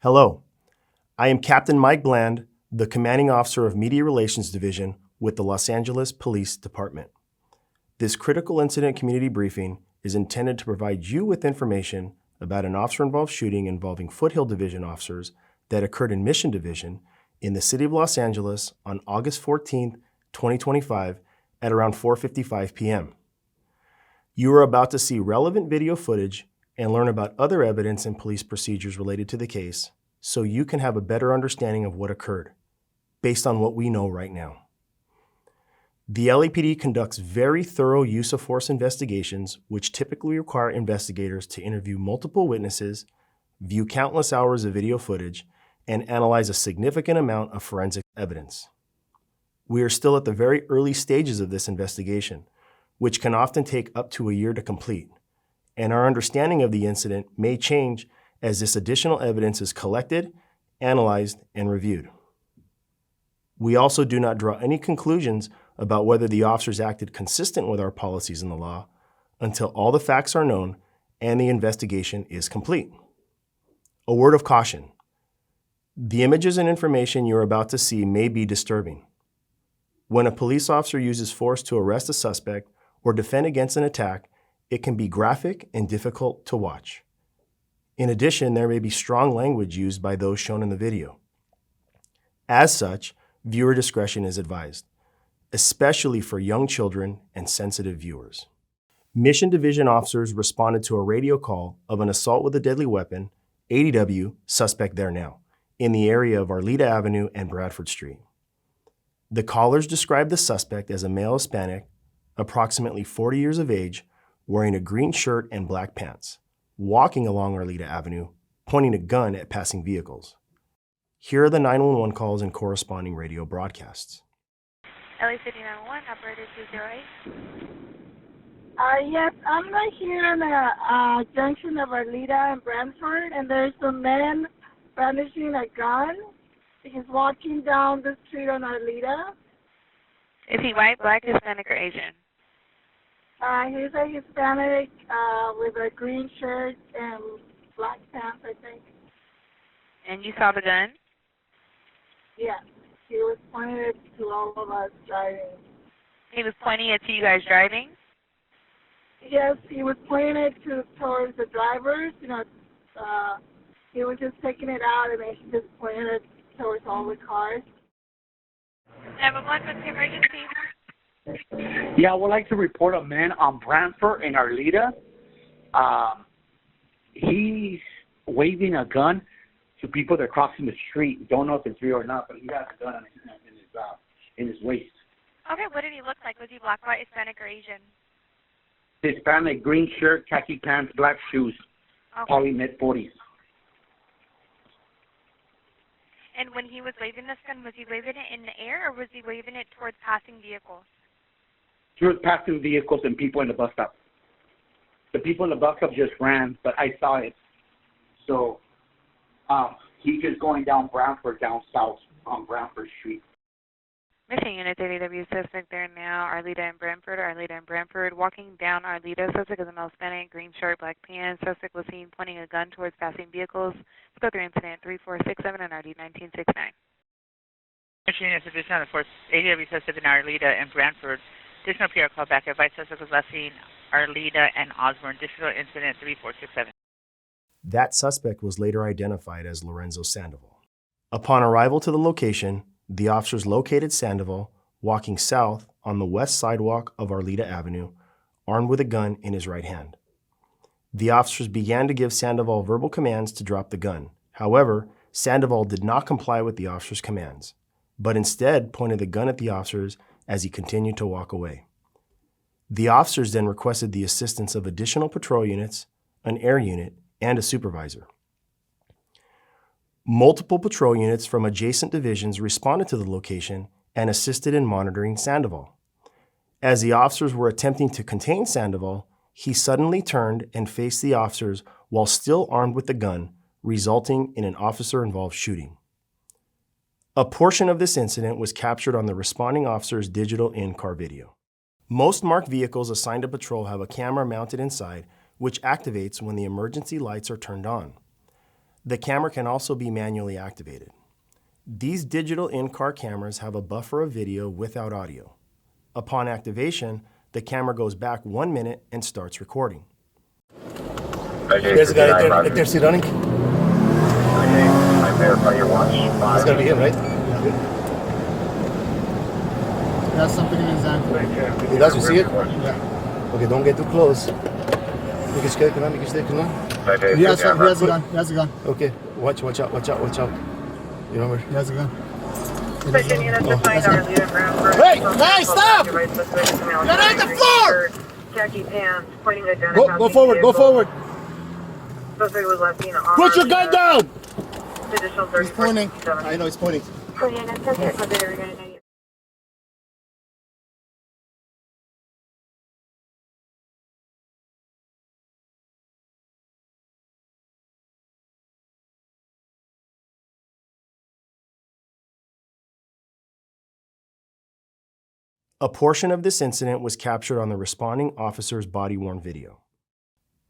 Hello, I am Captain Mike Bland, the Commanding Officer of Media Relations Division with the Los Angeles Police Department. This critical incident community briefing is intended to provide you with information about an officer-involved shooting involving Foothill Division officers that occurred in Mission Division in the city of Los Angeles on August 14, 2025 at around 4:55 p.m. You are about to see relevant video footage and learn about other evidence and police procedures related to the case so you can have a better understanding of what occurred based on what we know right now. The LAPD conducts very thorough use of force investigations, which typically require investigators to interview multiple witnesses, view countless hours of video footage, and analyze a significant amount of forensic evidence. We are still at the very early stages of this investigation, which can often take up to a year to complete, and our understanding of the incident may change as this additional evidence is collected, analyzed, and reviewed. We also do not draw any conclusions about whether the officers acted consistent with our policies and the law until all the facts are known and the investigation is complete. A word of caution. The images and information you're about to see may be disturbing. When a police officer uses force to arrest a suspect or defend against an attack, it can be graphic and difficult to watch. In addition, there may be strong language used by those shown in the video. As such, viewer discretion is advised, especially for young children and sensitive viewers. Mission Division officers responded to a radio call of an assault with a deadly weapon, ADW, suspect there now, in the area of Arleta Avenue and Bradford Street. The callers described the suspect as a male Hispanic, approximately 40 years of age, wearing a green shirt and black pants, walking along Arleta Avenue, pointing a gun at passing vehicles. Here are the 911 calls and corresponding radio broadcasts. LA City 911, operator 208. Yes, I'm right here in the junction of Arleta and Brantford, and there's a man brandishing a gun. He's walking down the street on Arleta. Is he white, black, Hispanic, or Asian? He's a Hispanic with a green shirt and black pants, I think. And you saw the gun? Yes. He was pointing it to all of us driving. He was pointing it to you guys driving? Yes, he was pointing it towards the drivers. He was just taking it out and then he just pointed it towards all the cars. 911, what's the emergency? Yeah, I would like to report a man on Brantford in Arleta. He's waving a gun to people that are crossing the street. Don't know if it's real or not, but he has a gun in his waist. Okay, what did he look like? Was he black, white, Hispanic, or Asian? Hispanic, green shirt, khaki pants, black shoes, Okay. probably mid-40s. And when he was waving this gun, was he waving it in the air or was he waving it towards passing vehicles? He was passing vehicles and people in the bus stop. The people in the bus stop just ran, but I saw it. So he's just going down Brantford, down south on Brantford Street. Mission Unit 30W suspect there now, Arleta and Brantford, walking down Arleta. Suspect is a male Hispanic, green shirt, black pants. Suspect was seen pointing a gun towards passing vehicles. Let's go through incident 3467 and RD 1969. Mission Unit Division on the 4th ADW suspect in Arleta and Brantford. Additional PR call back. Advice suspect was last seen Arleta and Osborne. Additional incident 3467. That suspect was later identified as Lorenzo Sandoval. Upon arrival to the location, the officers located Sandoval walking south on the west sidewalk of Arleta Avenue, armed with a gun in his right hand. The officers began to give Sandoval verbal commands to drop the gun. However, Sandoval did not comply with the officers' commands, but instead pointed the gun at the officers as he continued to walk away. The officers then requested the assistance of additional patrol units, an air unit, and a supervisor. Multiple patrol units from adjacent divisions responded to the location and assisted in monitoring Sandoval. As the officers were attempting to contain Sandoval, he suddenly turned and faced the officers while still armed with the gun, resulting in an officer-involved shooting. A portion of this incident was captured on the responding officer's digital in-car video. Most marked vehicles assigned to patrol have a camera mounted inside, which activates when the emergency lights are turned on. The camera can also be manually activated. These digital in-car cameras have a buffer of video without audio. Upon activation, the camera goes back 1 minute and starts recording. There's a guy right there, see running. Okay, I verify your watch. It's gotta be him, right? That's something in his ankle. He does, you see it? Yeah. Okay, don't get too close. Moet je eens kijken, moet je eens kijken. He has a gun. He has a gun. Okay, watch out. You remember? He has a gun. Hey, Hey, stop! Get on the floor! Khaki pants, pointing a gun. Go forward, go forward. Suspect was last seen on. Put your gun down! Additional He's pointing. 34. I know he's pointing. A portion of this incident was captured on the responding officer's body-worn video.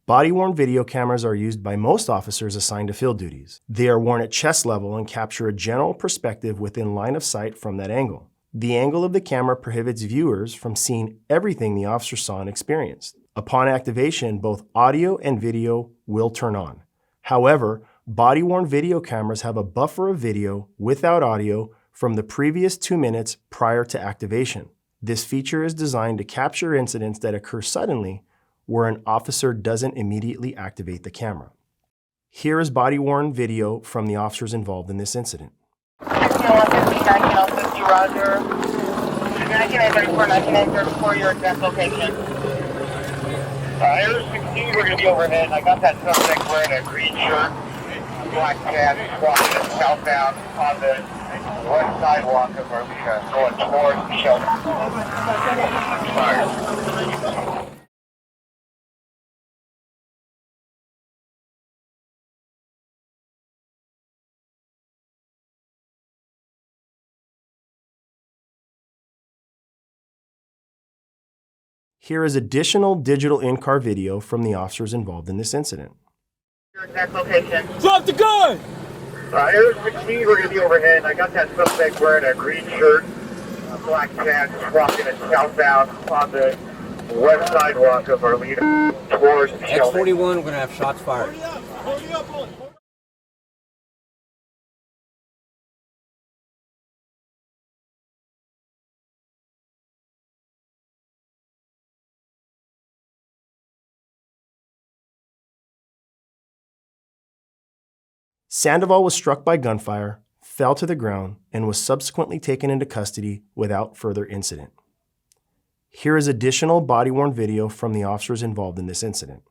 Body-worn video cameras are used by most officers assigned to field duties. They are worn at chest level and capture a general perspective within line of sight from that angle. The angle of the camera prohibits viewers from seeing everything the officer saw and experienced. Upon activation, both audio and video will turn on. However, body-worn video cameras have a buffer of video without audio from the previous 2 minutes prior to activation. This feature is designed to capture incidents that occur suddenly where an officer doesn't immediately activate the camera. Here is body-worn video from the officers involved in this incident. 1950, 1950, Roger. 1934, 1934, your exact location. Air 16, we're going to be overhead. I got that suspect wearing a green shirt, black pants, walking southbound on the west sidewalk of Arleta, going towards the shelter. Fire. Here is additional digital in-car video from the officers involved in this incident. Your exact location. Drop the gun! Air 16, we're going to be overhead. I got that suspect wearing a green shirt, black pants, walking southbound on the west sidewalk of Arleta, towards the shelter. X41, we're going to have shots fired. Sandoval was struck by gunfire, fell to the ground, and was subsequently taken into custody without further incident. Here is additional body-worn video from the officers involved in this incident.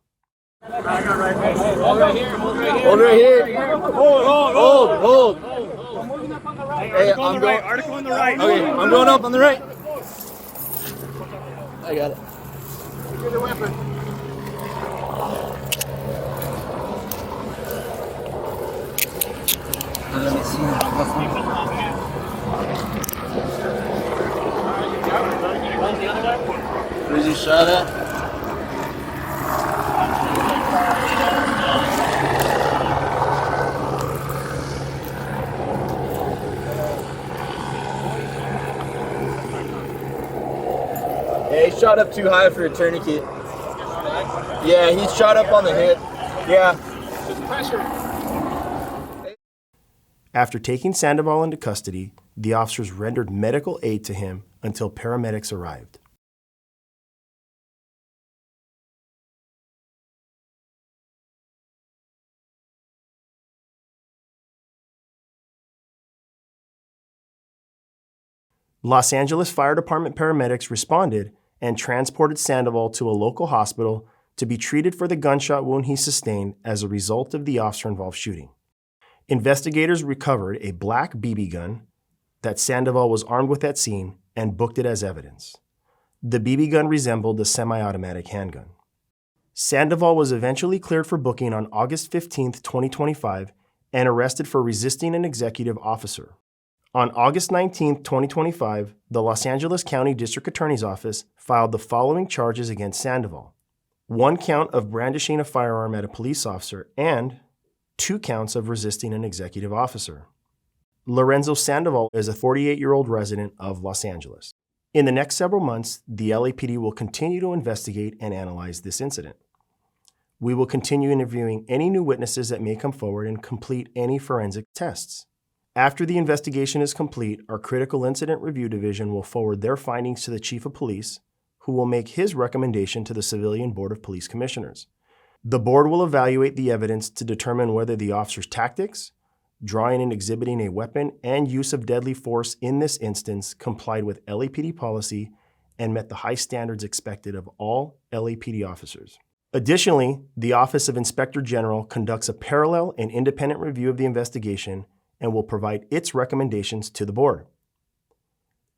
Hold right here. Hold. Hey, I'm going. Article on the right. Okay, I'm going up on the right. I got it. Secure the weapon. Let me see. Where's he shot at? Yeah, he shot up too high for a tourniquet. Yeah, he shot up on the hip. Yeah. After taking Sandoval into custody, the officers rendered medical aid to him until paramedics arrived. Los Angeles Fire Department paramedics responded and transported Sandoval to a local hospital to be treated for the gunshot wound he sustained as a result of the officer-involved shooting. Investigators recovered a black BB gun that Sandoval was armed with at scene and booked it as evidence. The BB gun resembled a semi-automatic handgun. Sandoval was eventually cleared for booking on August 15, 2025, and arrested for resisting an executive officer. On August 19, 2025, the Los Angeles County District Attorney's Office filed the following charges against Sandoval: 1 count of brandishing a firearm at a police officer and 2 counts of resisting an executive officer. Lorenzo Sandoval is a 48-year-old resident of Los Angeles. In the next several months, the LAPD will continue to investigate and analyze this incident. We will continue interviewing any new witnesses that may come forward and complete any forensic tests. After the investigation is complete, our Critical Incident Review Division will forward their findings to the Chief of Police, who will make his recommendation to the Civilian Board of Police Commissioners. The board will evaluate the evidence to determine whether the officer's tactics, drawing and exhibiting a weapon, and use of deadly force in this instance complied with LAPD policy and met the high standards expected of all LAPD officers. Additionally, the Office of Inspector General conducts a parallel and independent review of the investigation and will provide its recommendations to the board.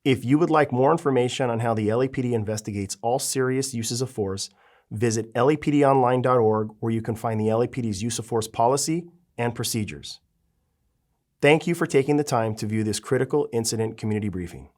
If you would like more information on how the LAPD investigates all serious uses of force, visit lapdonline.org, where you can find the LAPD's use of force policy and procedures. Thank you for taking the time to view this critical incident community briefing.